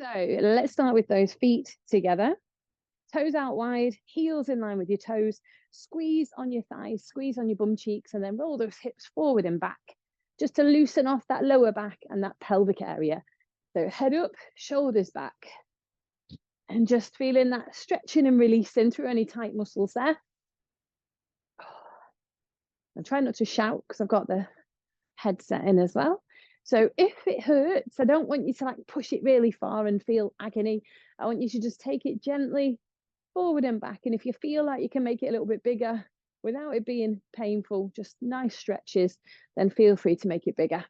So let's start with those feet together. Toes out wide, heels in line with your toes. Squeeze on your thighs, squeeze on your bum cheeks, and then roll those hips forward and back, just to loosen off that lower back and that pelvic area. So head up, shoulders back. And just feeling that stretching and releasing through any tight muscles there. And try not to shout because I've got the headset in as well. So if it hurts, I don't want you to like push it really far and feel agony. I want you to just take it gently forward and back. And if you feel like you can make it a little bit bigger without it being painful, just nice stretches, then feel free to make it bigger.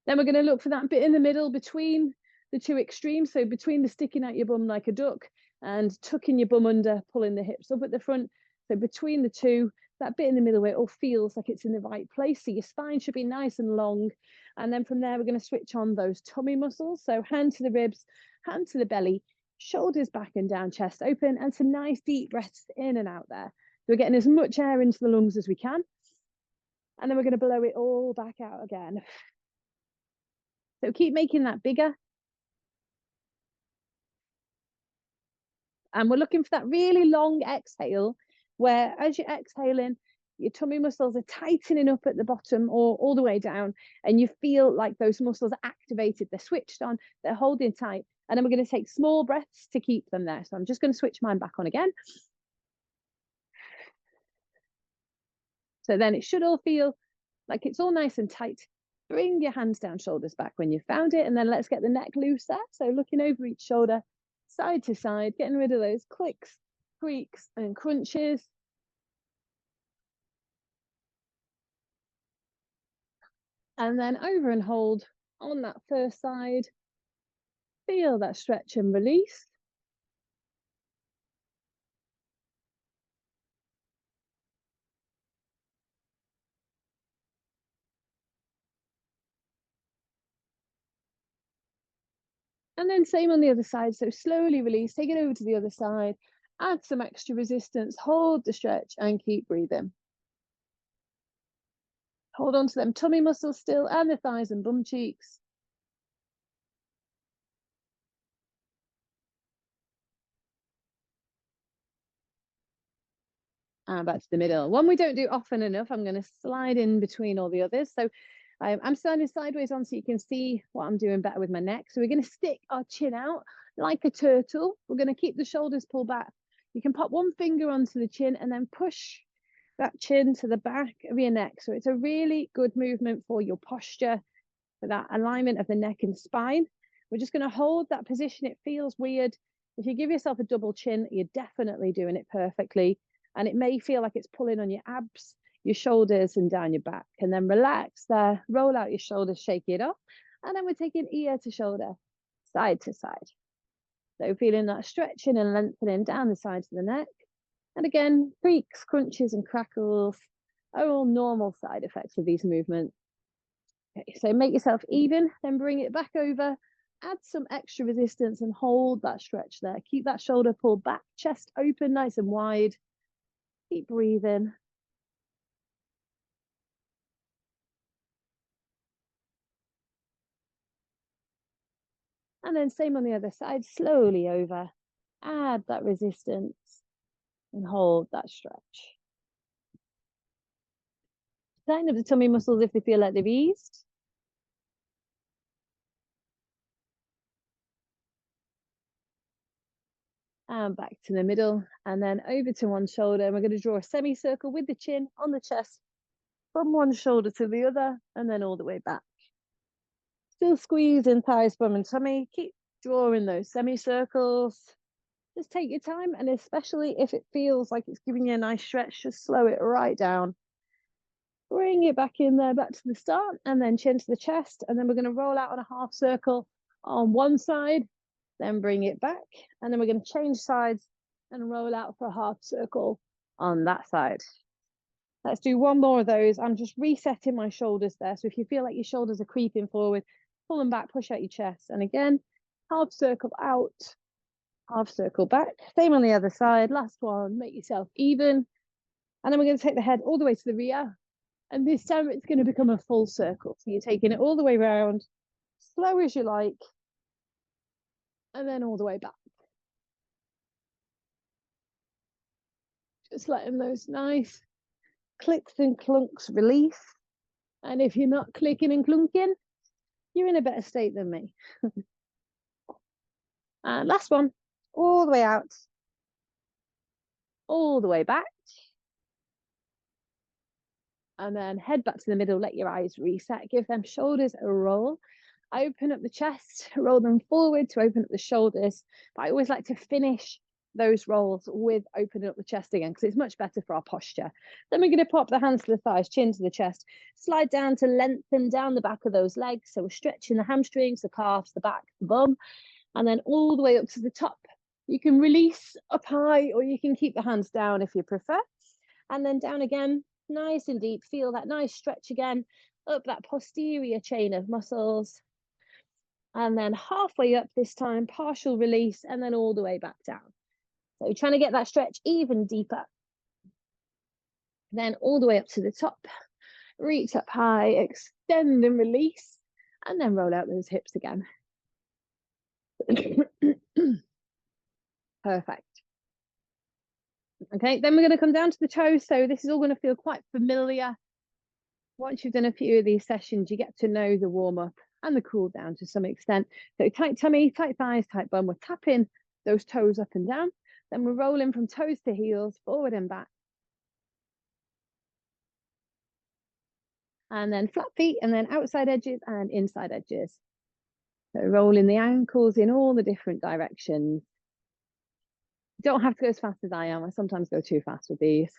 Then we're going to look for that bit in the middle between the two extremes. So between the sticking out your bum like a duck and tucking your bum under, pulling the hips up at the front. So between the two, that bit in the middle where it all feels like it's in the right place. So your spine should be nice and long. And then from there, we're going to switch on those tummy muscles. So hand to the ribs, hand to the belly, shoulders back and down, chest open, and some nice deep breaths in and out there. So we're getting as much air into the lungs as we can. And then we're going to blow it all back out again. So keep making that bigger. And we're looking for that really long exhale, where as you're exhaling, your tummy muscles are tightening up at the bottom or all the way down, and you feel like those muscles are activated, they're switched on, they're holding tight. And then we're going to take small breaths to keep them there. So I'm just going to switch mine back on again. So then it should all feel like it's all nice and tight. Bring your hands down, shoulders back when you've found it. And then let's get the neck loose there. So looking over each shoulder, side to side, getting rid of those clicks, creaks, and crunches. And then over and hold on that first side. Feel that stretch and release. And then same on the other side. So slowly release, take it over to the other side, add some extra resistance, hold the stretch and keep breathing. Hold on to them tummy muscles still and the thighs and bum cheeks. And back to the middle. One we don't do often enough. I'm going to slide in between all the others. So I'm standing sideways on so you can see what I'm doing better with my neck. So we're going to stick our chin out like a turtle. We're going to keep the shoulders pulled back. You can pop one finger onto the chin and then push that chin to the back of your neck. So it's a really good movement for your posture, for that alignment of the neck and spine. We're just going to hold that position. It feels weird. If you give yourself a double chin, you're definitely doing it perfectly. And it may feel like it's pulling on your abs, your shoulders, and down your back. And then relax there, roll out your shoulders, shake it off. And then we're taking ear to shoulder, side to side. So feeling that stretching and lengthening down the sides of the neck. And again, creaks, crunches, and crackles are all normal side effects of these movements. Okay, so make yourself even, then bring it back over, add some extra resistance and hold that stretch there. Keep that shoulder pulled back, chest open, nice and wide. Keep breathing. And then same on the other side, slowly over. Add that resistance and hold that stretch. Tighten up the tummy muscles if they feel like they've eased. And back to the middle, and then over to one shoulder. And we're going to draw a semicircle with the chin on the chest from one shoulder to the other, and then all the way back. Still squeezing thighs, bum, and tummy. Keep drawing those semicircles. Just take your time, and especially if it feels like it's giving you a nice stretch, just slow it right down. Bring it back in there, back to the start, and then chin to the chest. And then we're going to roll out on a half circle on one side, then bring it back. And then we're going to change sides and roll out for a half circle on that side. Let's do one more of those. I'm just resetting my shoulders there. So if you feel like your shoulders are creeping forward, pull them back, push out your chest. And again, half circle out, half circle back. Same on the other side. Last one, make yourself even. And then we're going to take the head all the way to the rear. And this time it's going to become a full circle. So you're taking it all the way around, slow as you like. and then all the way back. Just letting those nice clicks and clunks release. And if you're not clicking and clunking, you're in a better state than me. And last one, all the way out, all the way back. And then head back to the middle, let your eyes reset, give them shoulders a roll. I open up the chest, roll them forward to open up the shoulders. But I always like to finish those rolls with opening up the chest again, because it's much better for our posture. Then we're going to pop the hands to the thighs, chin to the chest, slide down to lengthen down the back of those legs. So we're stretching the hamstrings, the calves, the back, the bum, and then all the way up to the top. You can release up high, or you can keep the hands down if you prefer. And then down again, nice and deep. Feel that nice stretch again, up that posterior chain of muscles. And then halfway up this time, partial release, and then all the way back down. So trying to get that stretch even deeper. Then all the way up to the top, reach up high, extend and release, and then roll out those hips again. Perfect. Okay, then we're going to come down to the toes. So this is all going to feel quite familiar. Once you've done a few of these sessions, you get to know the warm up and the cool down to some extent. So tight tummy, tight thighs, tight bum. We're tapping those toes up and down. Then we're rolling from toes to heels, forward and back. And then flat feet, and then outside edges and inside edges. So rolling the ankles in all the different directions. You don't have to go as fast as I am. I sometimes go too fast with these.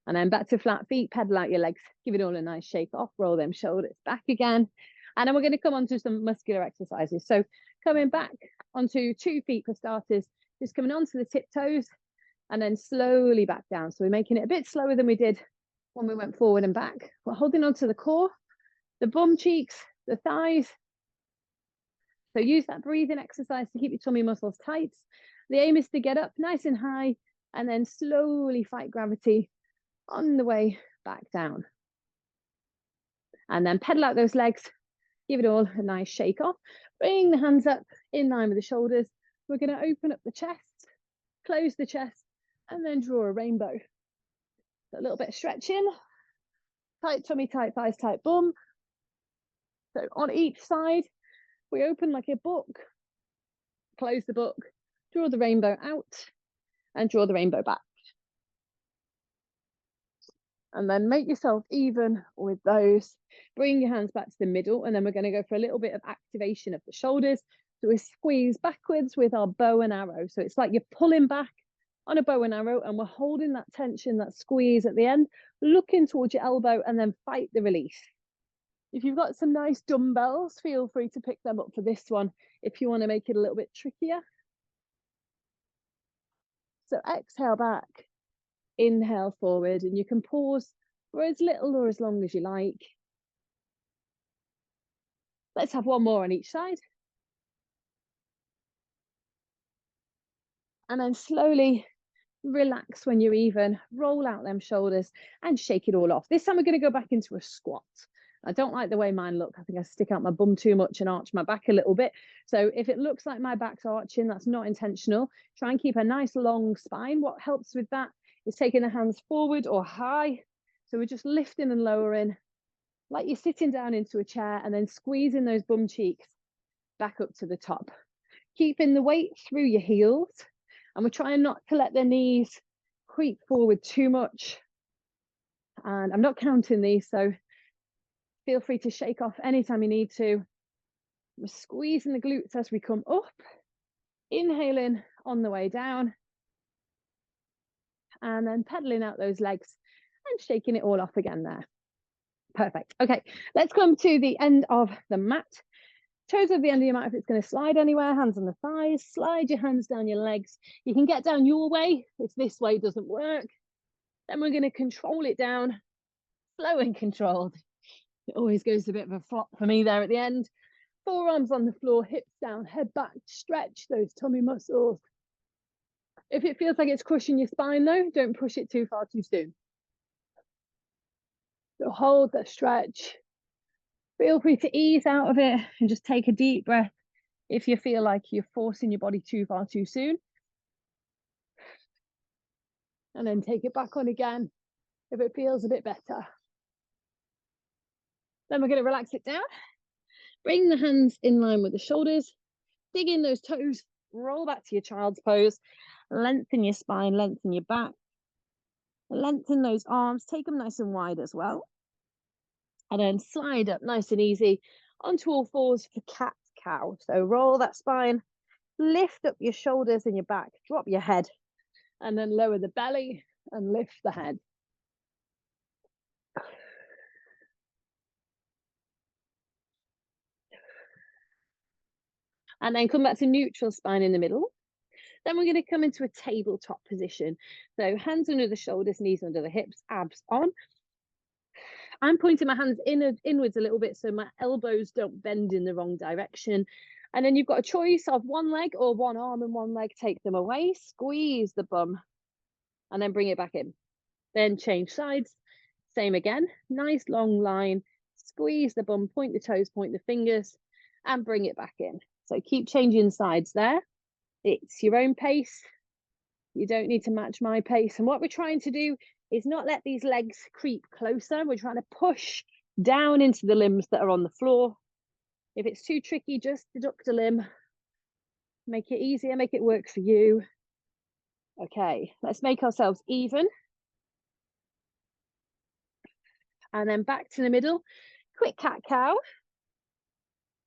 And then back to flat feet, pedal out your legs, give it all a nice shake off, roll them shoulders back again. And then we're going to come on to some muscular exercises. So coming back onto 2 feet for starters, just coming onto the tiptoes and then slowly back down. So we're making it a bit slower than we did when we went forward and back. We're holding onto the core, the bum cheeks, the thighs. So use that breathing exercise to keep your tummy muscles tight. The aim is to get up nice and high and then slowly fight gravity on the way back down. And then pedal out those legs, give it all a nice shake off. Bring the hands up in line with the shoulders. We're going to open up the chest, close the chest, and then draw a rainbow. So a little bit of stretching, tight tummy, tight thighs, tight bum. So on each side, we open like a book, close the book, draw the rainbow out, and draw the rainbow back. And then make yourself even with those. Bring your hands back to the middle, and then we're going to go for a little bit of activation of the shoulders. So we squeeze backwards with our bow and arrow. So it's like you're pulling back on a bow and arrow, and we're holding that tension, that squeeze at the end, looking towards your elbow, and then fight the release. If you've got some nice dumbbells, feel free to pick them up for this one if you want to make it a little bit trickier. So exhale back, inhale forward, and you can pause for as little or as long as you like. Let's have one more on each side. And then slowly relax when you're even, roll out them shoulders and shake it all off. This time we're going to go back into a squat. I don't like the way mine look. I think I stick out my bum too much and arch my back a little bit. So if it looks like my back's arching, that's not intentional. Try and keep a nice long spine. What helps with that is taking the hands forward or high. So we're just lifting and lowering like you're sitting down into a chair, and then squeezing those bum cheeks back up to the top. Keeping the weight through your heels, and we're trying not to let the knees creep forward too much. And I'm not counting these, so feel free to shake off anytime you need to. We're squeezing the glutes as we come up, inhaling on the way down, and then pedaling out those legs and shaking it all off again there. Perfect. Okay, let's come to the end of the mat. Toes at the end of your mat if it's going to slide anywhere, hands on the thighs, slide your hands down your legs. You can get down your way if this way doesn't work. Then we're going to control it down, slow and controlled. It always goes a bit of a flop for me there at the end. Forearms on the floor, hips down, head back, stretch those tummy muscles. If it feels like it's crushing your spine though, don't push it too far too soon. So hold the stretch. Feel free to ease out of it and just take a deep breath if you feel like you're forcing your body too far too soon. And then take it back on again if it feels a bit better. Then we're going to relax it down. Bring the hands in line with the shoulders. Dig in those toes. Roll back to your child's pose. Lengthen your spine, lengthen your back. Lengthen those arms. Take them nice and wide as well. And then slide up nice and easy onto all fours for cat-cow. So roll that spine. Lift up your shoulders and your back. Drop your head. And then lower the belly and lift the head. And then come back to neutral spine in the middle. Then we're going to come into a tabletop position. So hands under the shoulders, knees under the hips, abs on. I'm pointing my hands inwards a little bit so my elbows don't bend in the wrong direction. And then you've got a choice of one leg or one arm and one leg. Take them away, squeeze the bum, and then bring it back in. Then change sides. Same again. Nice long line. Squeeze the bum, point the toes, point the fingers, and bring it back in. So keep changing sides there. It's your own pace. You don't need to match my pace. And what we're trying to do is not let these legs creep closer. We're trying to push down into the limbs that are on the floor. If it's too tricky, just deduct a limb. Make it easier, make it work for you. Okay, let's make ourselves even. And then back to the middle. Quick cat-cow.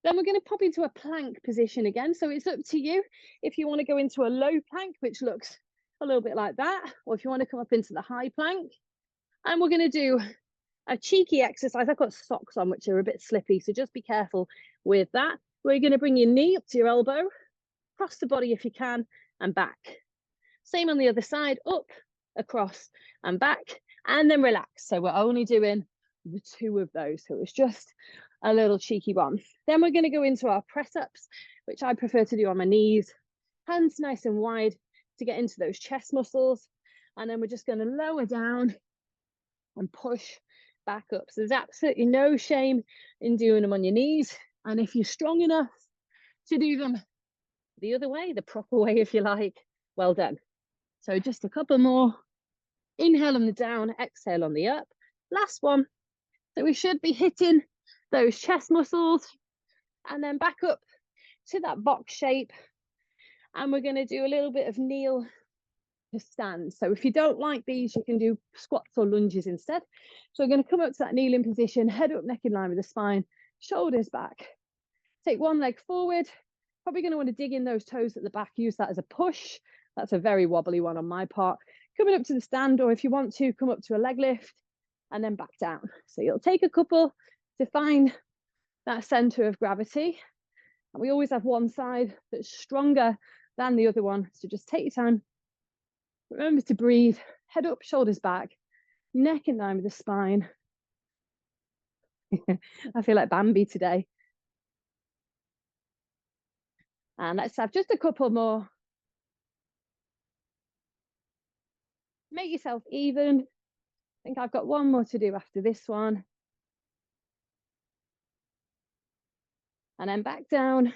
Then we're going to pop into a plank position again. So it's up to you if you want to go into a low plank, which looks a little bit like that, or if you want to come up into the high plank. And we're going to do a cheeky exercise. I've got socks on, which are a bit slippy, so just be careful with that. We're going to bring your knee up to your elbow, cross the body if you can, and back. Same on the other side, up, across, and back, and then relax. So we're only doing the two of those. So it's just a little cheeky one. Then we're going to go into our press ups, which I prefer to do on my knees. Hands nice and wide to get into those chest muscles. And then we're just going to lower down and push back up. So there's absolutely no shame in doing them on your knees. And if you're strong enough to do them the other way, the proper way, if you like, well done. So just a couple more. Inhale on the down, exhale on the up. Last one. So we should be hitting those chest muscles and then back up to that box shape. And we're going to do a little bit of kneel to stand. So if you don't like these, you can do squats or lunges instead. So we're going to come up to that kneeling position, head up, neck in line with the spine, shoulders back. Take one leg forward. Probably going to want to dig in those toes at the back. Use that as a push. That's a very wobbly one on my part. Coming up to the stand, or if you want to, come up to a leg lift and then back down. So you'll take a couple to find that center of gravity. And we always have one side that's stronger than the other one. So just take your time. Remember to breathe, head up, shoulders back, neck in line with the spine. I feel like Bambi today. And let's have just a couple more. Make yourself even. I think I've got one more to do after this one. And then back down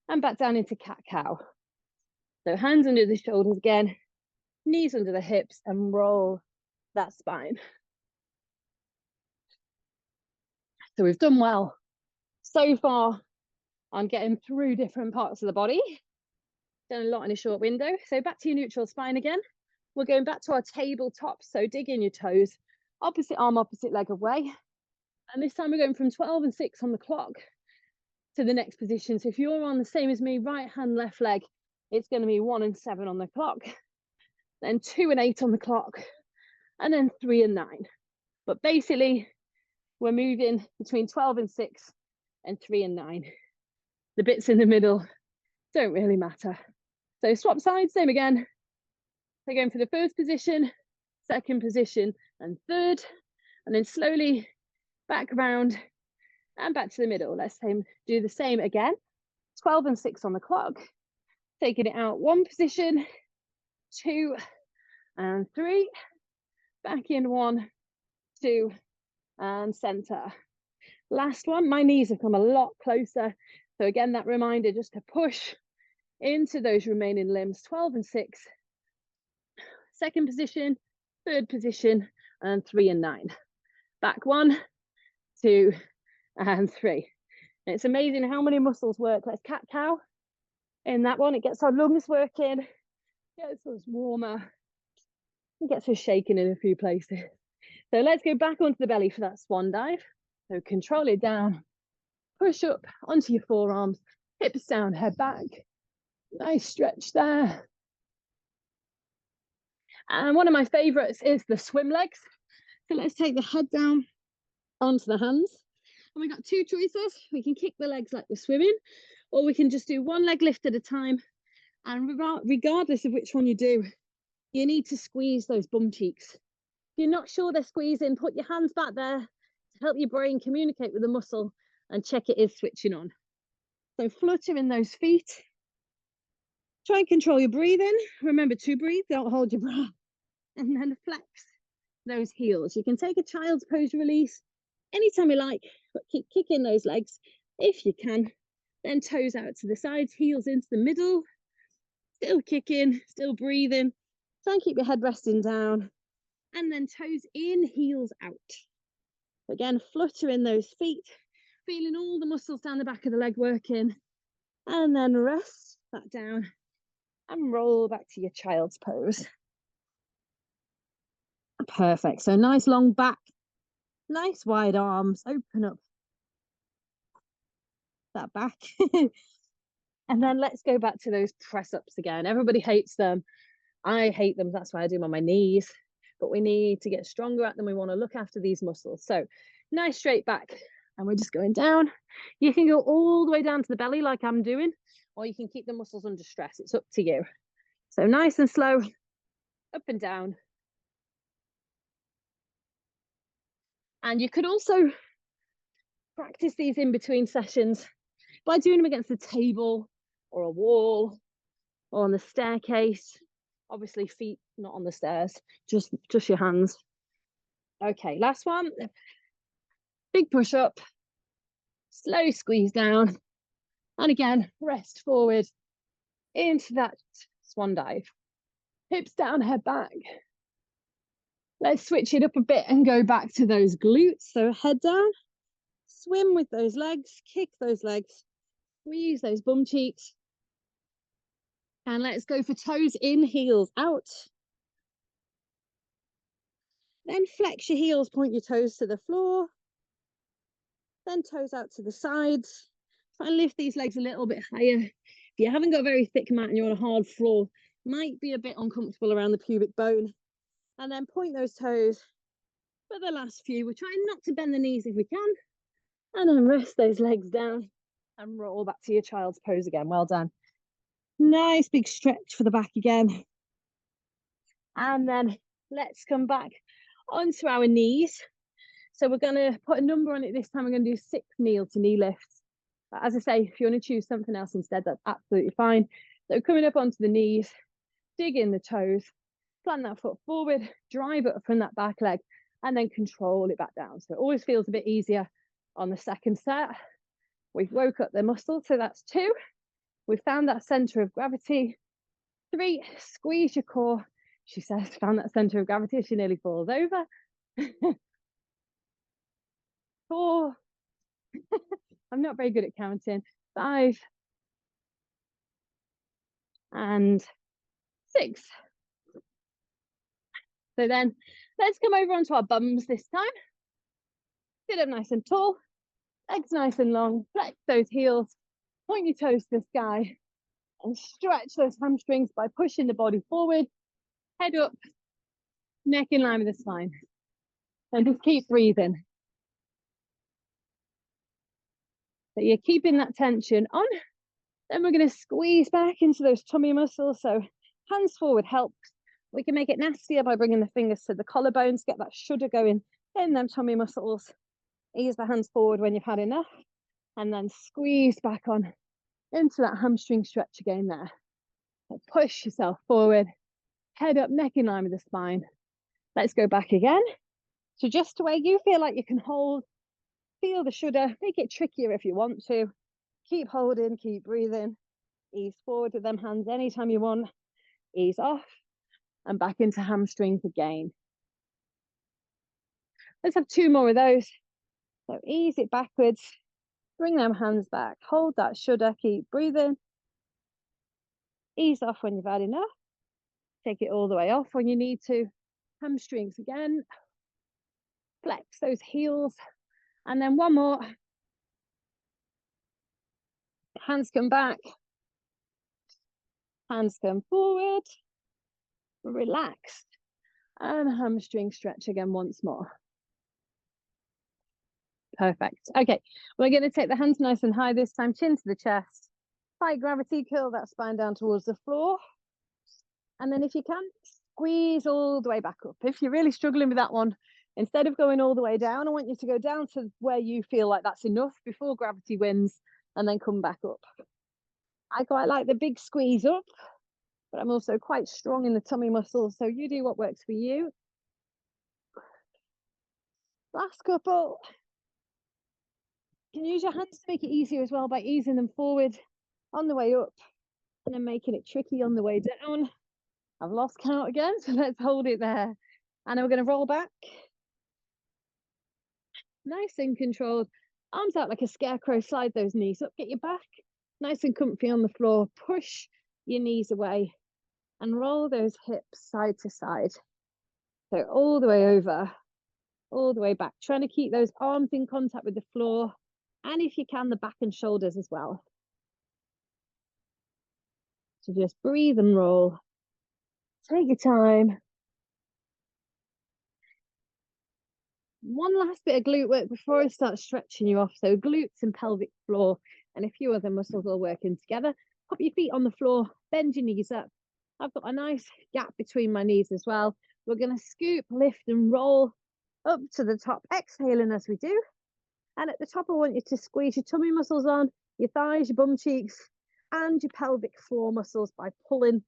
and back down into cat-cow. So hands under the shoulders again, knees under the hips, and roll that spine. So we've done well so far on getting through different parts of the body. Done a lot in a short window. So back to your neutral spine again. We're going back to our tabletop. So dig in your toes, opposite arm, opposite leg away. And this time we're going from 12 and 6 on the clock to the next position. So if you're on the same as me, right hand, left leg, it's going to be 1 and 7 on the clock, then 2 and 8 on the clock, and then 3 and 9. But basically, we're moving between 12 and 6 and 3 and 9. The bits in the middle don't really matter. So swap sides, same again. So going for the first position, second position, and third, and then slowly back around and back to the middle. Let's do the same again. 12 and 6 on the clock. Taking it out, 1 position, 2 and 3. Back in 1, 2, and center. Last one. My knees have come a lot closer So again, that reminder just to push into those remaining limbs, 12 and 6. Second position, third position, and 3 and 9. Back 1, 2, and 3. And it's amazing how many muscles work. Let's cat-cow in that one. It gets our lungs working, gets us warmer, and gets us shaking in a few places. So let's go back onto the belly for that swan dive. So control it down, push up onto your forearms, hips down, head back. Nice stretch there. And one of my favorites is the swim legs. So let's take the head down onto the hands. And we got two choices. We can kick the legs like we're swimming, or we can just do one leg lift at a time. And regardless of which one you do, you need to squeeze those bum cheeks. If you're not sure they're squeezing, put your hands back there to help your brain communicate with the muscle and check it is switching on. So flutter in those feet. Try and control your breathing. Remember to breathe, don't hold your breath. And then flex those heels. You can take a child's pose release anytime you like, but keep kicking those legs if you can. Then toes out to the sides, heels into the middle. Still kicking, still breathing. Try and keep your head resting down. And then toes in, heels out. Again, flutter in those feet, feeling all the muscles down the back of the leg working. And then rest that down and roll back to your child's pose. Perfect. So nice long back, nice wide arms, open up that back. And then let's go back to those press ups again. Everybody hates them. I hate them. That's why I do them on my knees. But we need to get stronger at them. We want to look after these muscles. So nice straight back. And we're just going down. You can go all the way down to the belly like I'm doing, or you can keep the muscles under stress. It's up to you. So nice and slow, up and down. And you could also practice these in between sessions by doing them against a table or a wall or on the staircase. Obviously feet not on the stairs, just your hands. Okay, last one. Big push up, slow squeeze down, and again rest forward into that swan dive. Hips down, head back. Let's switch it up a bit and go back to those glutes. So head down, swim with those legs, kick those legs, squeeze those bum cheeks. And let's go for toes in, heels out. Then flex your heels, point your toes to the floor. Then toes out to the sides. Try and lift these legs a little bit higher. If you haven't got a very thick mat and you're on a hard floor, might be a bit uncomfortable around the pubic bone. And then point those toes for the last few. We're trying not to bend the knees if we can. And then rest those legs down and roll back to your child's pose again. Well done. Nice big stretch for the back again. And then let's come back onto our knees. So we're going to put a number on it this time. We're going to do 6 kneel to knee lifts. As I say, if you want to choose something else instead, that's absolutely fine. So coming up onto the knees, dig in the toes, plant that foot forward, drive it up from that back leg, and then control it back down. So it always feels a bit easier on the second set. We've woke up the muscle, so that's 2. We've found that center of gravity. 3, squeeze your core. She says, found that center of gravity. She nearly falls over. 4. I'm not very good at counting. 5. And 6. So then let's come over onto our bums this time. Sit up nice and tall. Legs nice and long. Flex those heels. Point your toes to the sky. And stretch those hamstrings by pushing the body forward. Head up. Neck in line with the spine. And just keep breathing. So you're keeping that tension on. Then we're going to squeeze back into those tummy muscles. So hands forward helps. We can make it nastier by bringing the fingers to the collarbones, get that shudder going in them tummy muscles. Ease the hands forward when you've had enough. And then squeeze back on into that hamstring stretch again there. So push yourself forward. Head up, neck in line with the spine. Let's go back again. So just to where you feel like you can hold, feel the shudder, make it trickier if you want to. Keep holding, keep breathing. Ease forward with them hands anytime you want. Ease off and back into hamstrings again. Let's have 2 more of those. So ease it backwards. Bring them hands back. Hold that shoulder. Keep breathing. Ease off when you've had enough. Take it all the way off when you need to. Hamstrings again. Flex those heels. And then 1 more. Hands come back. Hands come forward. Relaxed. And hamstring stretch again once more. Perfect. Okay, we're going to take the hands nice and high this time, chin to the chest. Fight gravity, curl that spine down towards the floor. And then if you can, squeeze all the way back up. If you're really struggling with that one, instead of going all the way down, I want you to go down to where you feel like that's enough before gravity wins, and then come back up. I quite like the big squeeze up, but I'm also quite strong in the tummy muscles, so you do what works for you. Last couple. You can use your hands to make it easier as well by easing them forward on the way up and then making it tricky on the way down. I've lost count again, so let's hold it there. And then we're going to roll back. Nice and controlled. Arms out like a scarecrow, slide those knees up, get your back nice and comfy on the floor. Push your knees away and roll those hips side to side. So all the way over, all the way back, trying to keep those arms in contact with the floor. And if you can, the back and shoulders as well. So just breathe and roll. Take your time. One last bit of glute work before I start stretching you off. So glutes and pelvic floor and a few other muscles all working together. Pop your feet on the floor, bend your knees up. I've got a nice gap between my knees as well. We're going to scoop, lift and roll up to the top, exhaling as we do. And at the top, I want you to squeeze your tummy muscles on, your thighs, your bum cheeks, and your pelvic floor muscles by pulling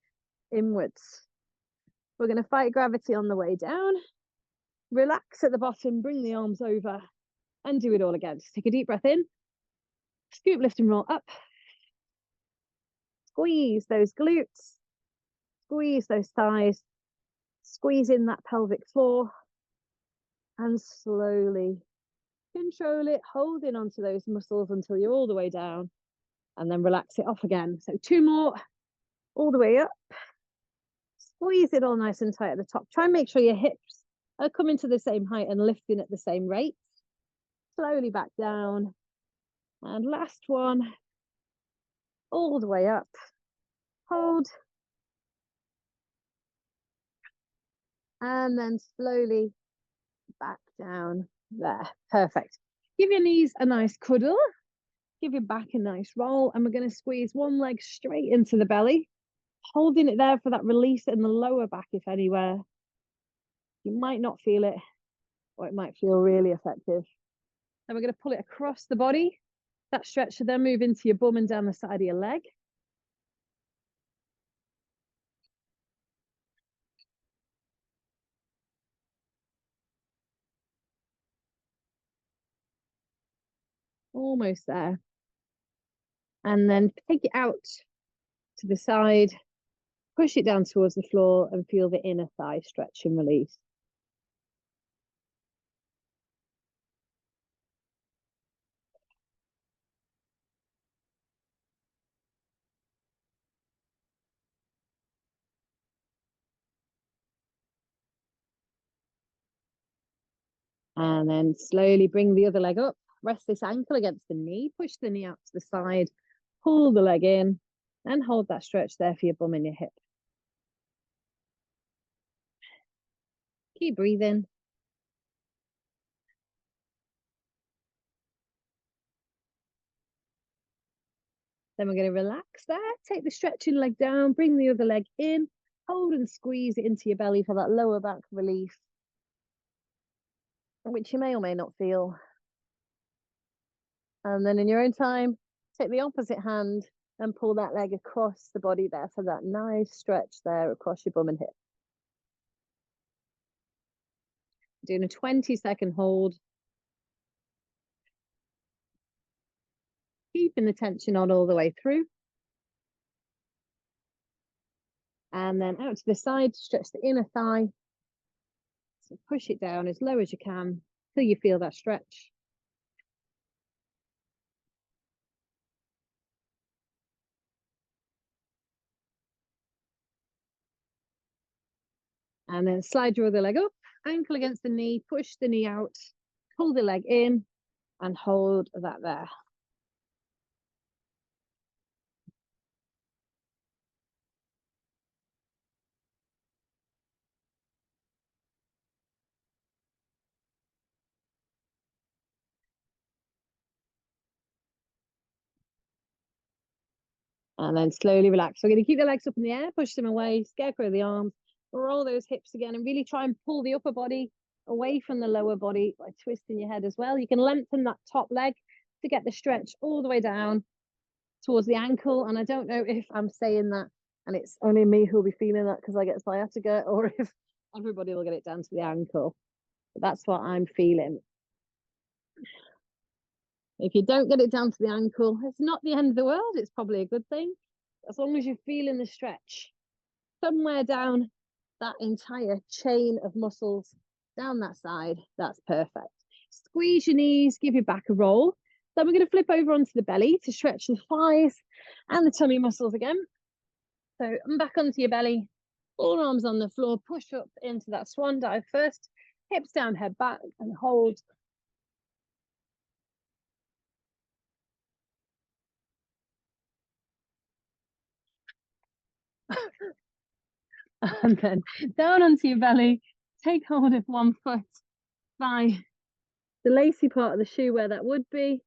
inwards. We're going to fight gravity on the way down. Relax at the bottom, bring the arms over, and do it all again. Just take a deep breath in. Scoop, lift, and roll up. Squeeze those glutes. Squeeze those thighs. Squeeze in that pelvic floor. And slowly control it, holding onto those muscles until you're all the way down. And then relax it off again. So 2 more, all the way up. Squeeze it all nice and tight at the top. Try and make sure your hips are coming to the same height and lifting at the same rate. Slowly back down. And last one, all the way up. Hold. And then slowly back down there. Perfect. Give your knees a nice cuddle. Give your back a nice roll. And we're going to squeeze one leg straight into the belly, holding it there for that release in the lower back, if anywhere. You might not feel it, or it might feel really effective. Then we're going to pull it across the body. That stretch should then move into your bum and down the side of your leg. Almost there. And then take it out to the side, push it down towards the floor and feel the inner thigh stretch and release. And then slowly bring the other leg up. Rest this ankle against the knee. Push the knee out to the side. Pull the leg in. And hold that stretch there for your bum and your hip. Keep breathing. Then we're going to relax there. Take the stretching leg down. Bring the other leg in. Hold and squeeze it into your belly for that lower back relief, which you may or may not feel. And then in your own time, take the opposite hand and pull that leg across the body there for that nice stretch there across your bum and hip. Doing a 20-second hold. Keep keeping the tension on all the way through. And then out to the side, stretch the inner thigh. So push it down as low as you can till you feel that stretch. And then slide your other leg up, ankle against the knee, push the knee out, pull the leg in and hold that there. And then slowly relax. So we're going to keep the legs up in the air, push them away, scarecrow the arms, roll those hips again, and really try and pull the upper body away from the lower body by twisting your head as well. You can lengthen that top leg to get the stretch all the way down towards the ankle. And I don't know if I'm saying that and it's only me who'll be feeling that because I get sciatica, or if everybody will get it down to the ankle. But that's what I'm feeling. If you don't get it down to the ankle, it's not the end of the world. It's probably a good thing. As long as you're feeling the stretch somewhere down that entire chain of muscles down that side, that's perfect. Squeeze your knees, give your back a roll. Then we're going to flip over onto the belly to stretch the thighs and the tummy muscles again. So I'm back onto your belly, forearms on the floor, push up into that swan dive first, hips down, head back, and hold. And then down onto your belly, take hold of one foot by the lacy part of the shoe where that would be,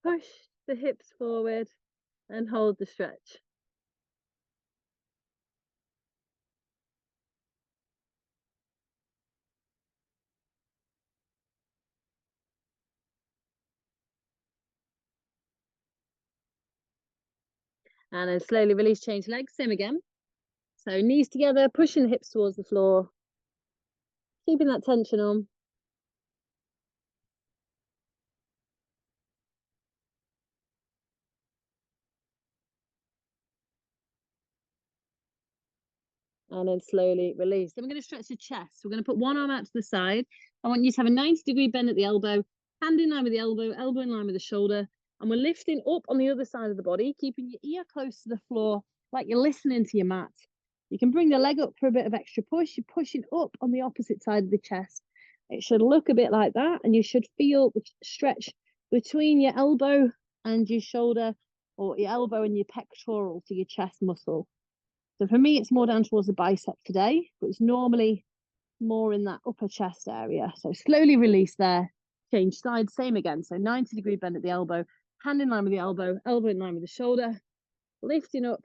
push the hips forward and hold the stretch. And then slowly release, change legs, same again. So knees together, pushing the hips towards the floor, keeping that tension on. And then slowly release. Then we're going to stretch the chest. We're going to put one arm out to the side. I want you to have a 90-degree bend at the elbow, hand in line with the elbow, elbow in line with the shoulder. And we're lifting up on the other side of the body, keeping your ear close to the floor, like you're listening to your mat. You can bring the leg up for a bit of extra push. You're pushing up on the opposite side of the chest. It should look a bit like that. And you should feel the stretch between your elbow and your shoulder, or your elbow and your pectoral to your chest muscle. So for me, it's more down towards the bicep today, but it's normally more in that upper chest area. So slowly release there, change sides, same again. So 90-degree bend at the elbow, hand in line with the elbow, elbow in line with the shoulder, lifting up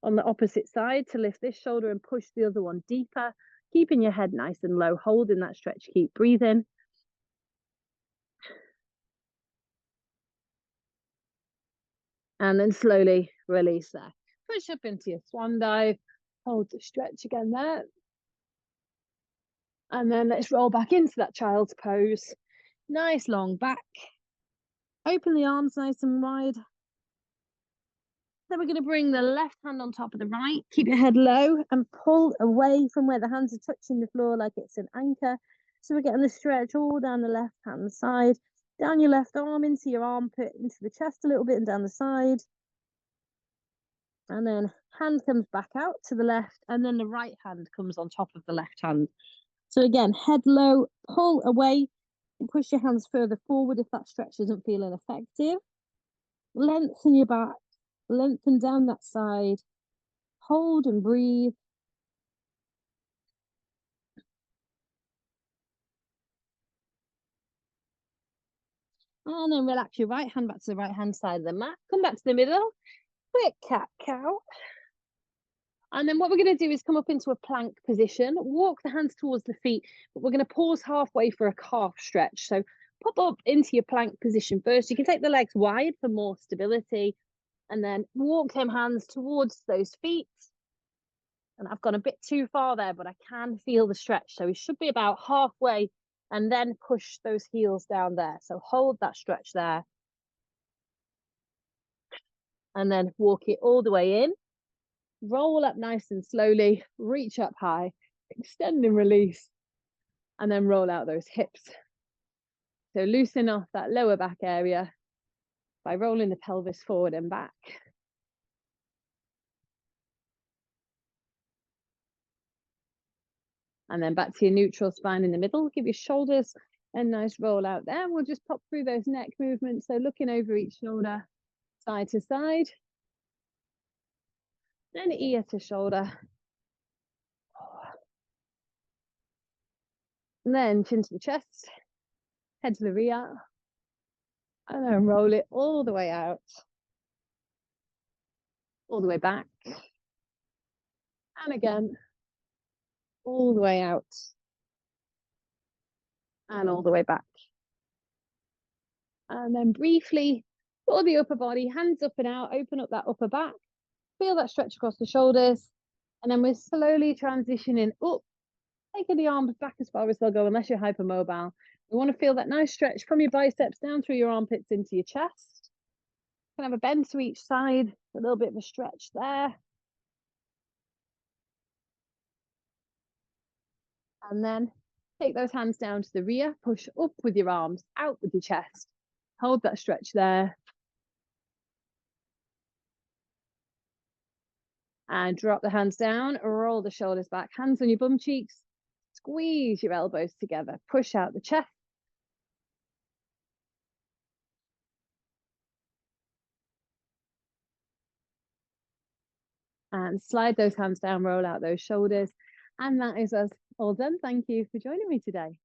on the opposite side to lift this shoulder and push the other one deeper, keeping your head nice and low, holding that stretch, keep breathing. And then slowly release there. Push up into your swan dive, hold the stretch again there. And then let's roll back into that child's pose. Nice long back. Open the arms nice and wide. Then we're going to bring the left hand on top of the right. Keep your head low and pull away from where the hands are touching the floor like it's an anchor. So we're getting the stretch all down the left hand side. Down your left arm into your armpit, into the chest a little bit and down the side. And then hand comes back out to the left, and then the right hand comes on top of the left hand. So again, head low, pull away, and push your hands further forward if that stretch isn't feeling effective. Lengthen your back, lengthen down that side, hold and breathe. And then relax your right hand back to the right hand side of the mat. Come back to the middle, quick cat-cow. And then what we're going to do is come up into a plank position, walk the hands towards the feet, but we're going to pause halfway for a calf stretch. So pop up into your plank position first. You can take the legs wide for more stability, and then walk them hands towards those feet. And I've gone a bit too far there, but I can feel the stretch. So we should be about halfway, and then push those heels down there. So hold that stretch there. And then walk it all the way in. Roll up nice and slowly, reach up high, extend and release, and then roll out those hips. So loosen off that lower back area by rolling the pelvis forward and back. And then back to your neutral spine in the middle. Give your shoulders a nice roll out there. We'll just pop through those neck movements. So looking over each shoulder, side to side. Then ear to shoulder. And then chin to the chest, head to the rear. And then roll it all the way out. All the way back. And again, all the way out. And all the way back. And then briefly, for the upper body, hands up and out, open up that upper back. Feel that stretch across the shoulders. And then we're slowly transitioning up, taking the arms back as far as they'll go, unless you're hypermobile. We want to feel that nice stretch from your biceps down through your armpits into your chest. You can have a bend to each side, a little bit of a stretch there. And then take those hands down to the rear, push up with your arms, out with your chest. Hold that stretch there. And drop the hands down, roll the shoulders back, hands on your bum cheeks, squeeze your elbows together, push out the chest. And slide those hands down, roll out those shoulders. And that is us all done. Thank you for joining me today.